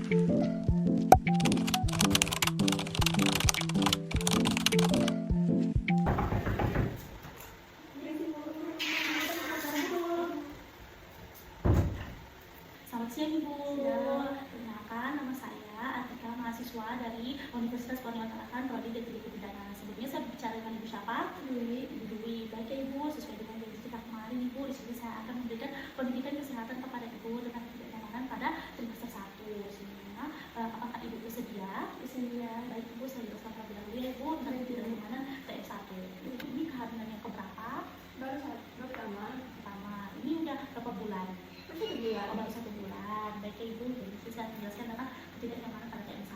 Selamat siang Ibu. Perkenalkan, nama saya Atika, mahasiswa dari Universitas Pontianak Prodi Detektif Pidana. Sebelumnya saya berbicara dengan Ibu siapa? Ibu Dwi. Baik ya Ibu, sesuai dengan janji kita kemarin Ibu, di sini saya akan memberikan pendidikan kesehatan kepada Ibu tentang ketidaknyamanan pada trimester 1. Sehingga, apakah Ibu bersedia? Bersedia. Baik Ibu, saya jelaskan terlebih dahulu ya Ibu tentang ketidaknyamanan TM1. Ini kehamilan yang keberapa? Baru pertama. Ini udah berapa bulan? Baru 1 bulan. Baik ya Ibu, jadi saya menjelaskan tentang ketidaknyamanan pada TM1.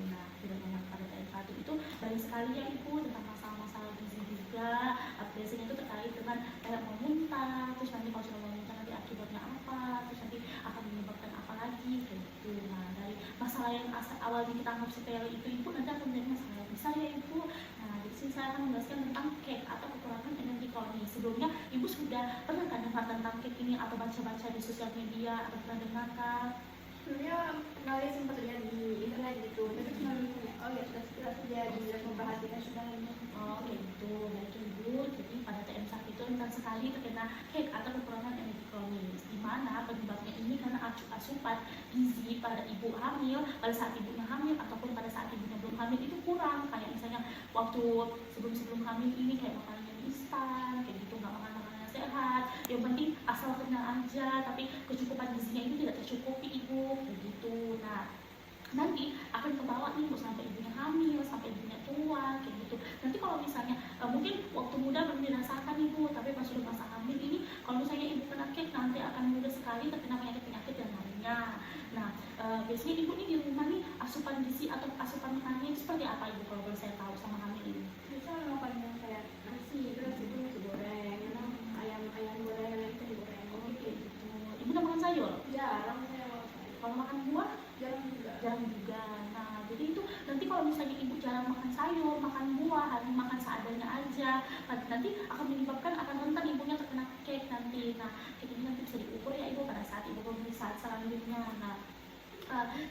Nah, ketidaknyamanan pada TM1 itu banyak sekali ya Ibu, tentang masalah-masalah gizi juga. Biasanya itu terkait dengan kayak mau muntah, terus nanti kalau sudah mau muntah nanti akibatnya apa, terus nanti akan menyebabkan apa lagi kayak gitu. Nah, dari masalah yang awalnya kita anggap sepele itu Ibu, nanti akan menjadi masalah yang besar ya Ibu. Nah, di sini saya akan menjelaskan tentang KEK atau kekurangan energi kronis. Sebelumnya Ibu sudah pernah kan dengar tentang KEK ini atau baca-baca di sosial media atau pernah dengar kan? Sebenarnya kemarin sempat lihat di internet gitu, tapi cuma oh ya sudah memperhatikan sudah ini. Oh kayak gitu, baik Ibu. Jadi pada TM1 itu rentan sekali terkena KEK atau kekurangan energi kronis, di mana penyebabnya ini karena asupan gizi pada ibu hamil, pada saat ibunya hamil ataupun pada saat ibunya belum hamil itu kurang. Kayak misalnya waktu sebelum hamil ini kayak makanan yang instan, kayak gitu, nggak makan makanan yang sehat. Yang penting asal kenyang aja, tapi kecukupan gizinya itu tidak tercukupi Ibu, kayak gitu. Nah, nanti akan kebawa nih Bu sampai ibunya hamil, sampai ibunya tua, kayak gitu. Nanti kalau misalnya mungkin waktu muda belum dirasakan Ibu, tapi pas sudah masa hamil ini, kalau misalnya Ibu kena KEK nanti akan mudah sekali terkena penyakit-penyakit yang lainnya. Nah, biasanya Ibu nih di rumah nih asupan gizi atau asupan makanannya seperti apa Ibu kalau boleh saya tahu sama hamil ini? Biasanya makan yang kayak nasi, terus itu nasi goreng, ayam goreng, itu digoreng. Oh kayak gitu. Ibu udah makan sayur? Jarang saya makan. Kalau makan buah? Jarang juga. Nah, jadi itu nanti kalau misalnya Ibu jarang makan sayur, makan buah, harus makan seadanya aja, nanti akan menyebabkan akan rentan ibunya terkena KEK nanti. Nah, KEK ini nanti bisa diukur ya Ibu pada saat Ibu pemeriksaan selanjutnya. Nah,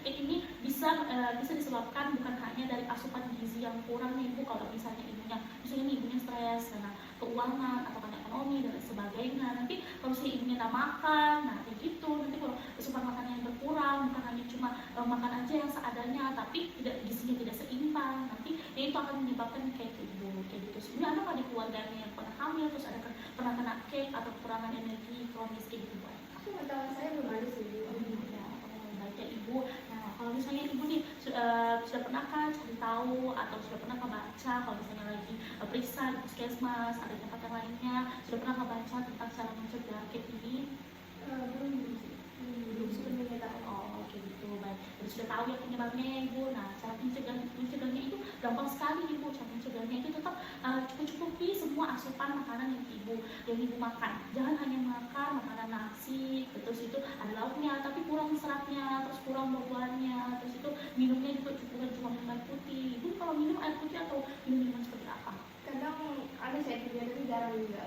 KEK ini bisa disebabkan bukan hanya dari asupan gizi yang kurang nih Ibu. Kalau misalnya ibunya stres karena keuangan atau karena ekonomi dan sebagainya, nanti kalau misalnya ibunya tak makan, nah kayak gitu. Nanti kalau asupan makanan yang berkurang, bukan hanya cuma makan aja yang seadanya, tapi gizinya tidak seimbang, nanti ya itu akan menyebabkan KEK Ibu, kayak gitu. Sebenarnya ada nggak di keluarganya yang pernah hamil terus ada pernah kena KEK atau kekurangan energi kronis kayak gitu Bu? Aku nggak tahu, saya belum ada sih. Baik ya Ibu. Nah, kalau misalnya Ibu nih sudah pernah kan cari tahu atau sudah pernah baca, kalau misalnya lagi periksa di puskesmas atau tempat yang lainnya, sudah pernah baca tentang cara mencegah KEK ini? Belum sebenarnya tahu. Oh kayak gitu, baik. Jadi sudah tahu ya penyebabnya ya Ibu. Nah, cara mencegahnya itu gampang sekali Ibu. Cara mencegahnya itu tetap cukupi semua asupan makanan yang Ibu makan. Jangan hanya makan makanan nasi, terus itu ada lauknya tapi kurang seratnya, terus kurang buah-buahannya, terus itu minumnya juga cuma minum air putih. Ibu kalau minum air putih atau minum minuman seperti apa? Kadang ada saya kerja tapi jarang juga.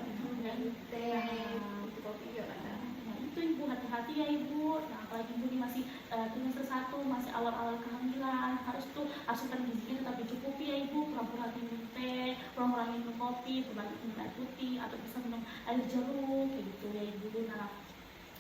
Teh, kopi juga ada. Nah itu Ibu, hati-hati ya Ibu. Nah apalagi Ibu ini masih trimester 1, masih awal-awal kehamilan, harus tuh asupan gizinya tetap dicukupi ya Ibu. Kurang-kurang minum teh, kurang-kurang minum kopi, berbalik minum air putih, atau bisa minum air jeruk kayak gitu ya Ibu. Nah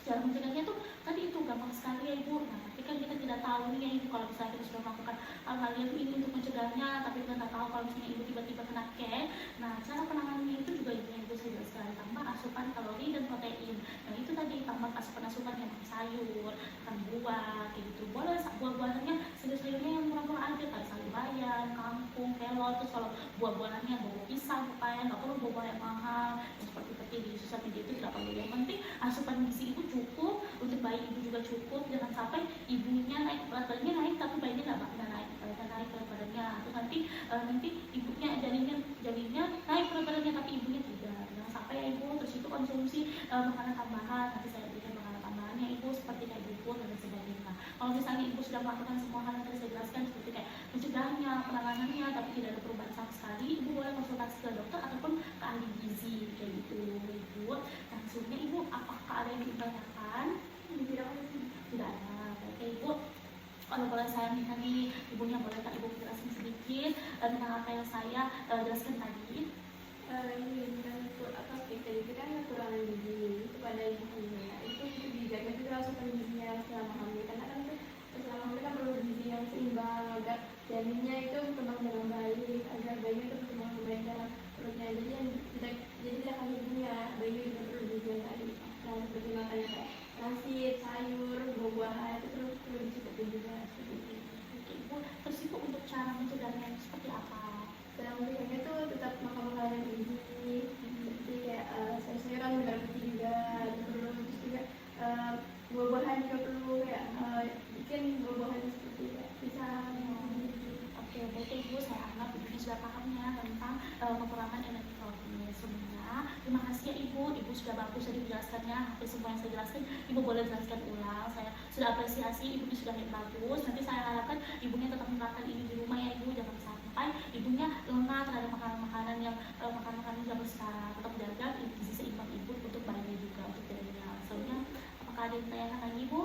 cara mencegahnya tuh tadi itu gampang sekali ya Ibu. Nah tapi kan kita tidak tahu nih ya Ibu, kalau misalnya kita sudah melakukan hal-hal yang ini untuk mencegahnya, tapi kita tidak tahu kalau misalnya Ibu tiba-tiba kena KEK. Nah cara penanganannya itu juga Ibu saya jelaskan, tambah asupan kalori dan protein. Nah itu tadi tambah asupan yang sayur, makan buah kayak gitu. Boleh buah-buahannya sayur-sayurnya yang murah-murah aja kayak sayur bayam, kangkung, kelor. Terus kalau buah-buahannya bawa pisang, pepaya, nggak perlu buah-buah yang mahal yang seperti di sosial media itu tidak perlu. Yang penting asupan gizi Ibu cukup, untuk bayi Ibu juga cukup. Jangan sampai ibunya naik berat badannya naik tapi bayinya nggak naik berat badannya. Terus nanti ibunya jadinya naik berat badannya tapi ibunya tidak. Jangan sampai ya Ibu. Terus itu konsumsi makanan tambahan, nanti saya berikan makanan tambahannya Ibu seperti kayak bubur dan sebagainya. Kalau misalnya Ibu sudah melakukan semua hal yang tadi saya jelaskan seperti kayak mencegahnya, penanganannya, tapi tidak ada perubahan sama sekali, Ibu boleh konsultasi ke dokter ataupun ke ahli gizi kayak gitu Ibu. Nah sebelumnya Ibu apakah ada yang ditanyakan? Tidak Tidak ada. Baik Ibu. kalau boleh saya minta nih ibunya, bolehkah ibu jelasin sedikit tentang apa yang saya jelaskan tadi? Ini kan apa kita itu kan kekurangan gizi kepada ibu hamil itu dijaga juga asupan gizinya selama hamil, karena kan selama hamil kan perlu gizi yang seimbang agar janinnya itu berkembang dengan baik, agar bayinya itu berkembang dengan baik dalam perutnya. Jadi yang tidak hanya ibunya, bayi juga perlu gizi yang tadi. Nah, seperti makannya kayak nasi, sayur, buah-buahan itu perlu dicukupin juga seperti itu. Oke ibu, terus ibu untuk cara mencegahnya seperti apa? Dalam mencegahnya tuh tetap makan makanan gizi, seperti kayak sayur-sayuran, darah putih juga perlu, terus juga buah-buahan juga perlu, kayak bikin buah-buahan seperti kayak pisang. Oke, berarti ibu saya anggap ibu sudah pahamnya tentang kekurangan energi proteinnya sebenarnya. Terima kasih ya ibu sudah bagus tadi menjelaskannya, hampir semua yang saya jelaskan ibu boleh jelaskan ulang. Saya sudah apresiasi ibunya sudah bagus. Nanti saya harapkan ibunya tetap menerapkan ini di rumah ya ibu, jangan sampai ibunya lengah terhadap makanan-makanan yang makanan-makanan zaman sekarang. Tetap jaga gizi seimbang ibu untuk bayinya juga, untuk bayinya. Soalnya apakah ada yang ditanyakan lagi ibu?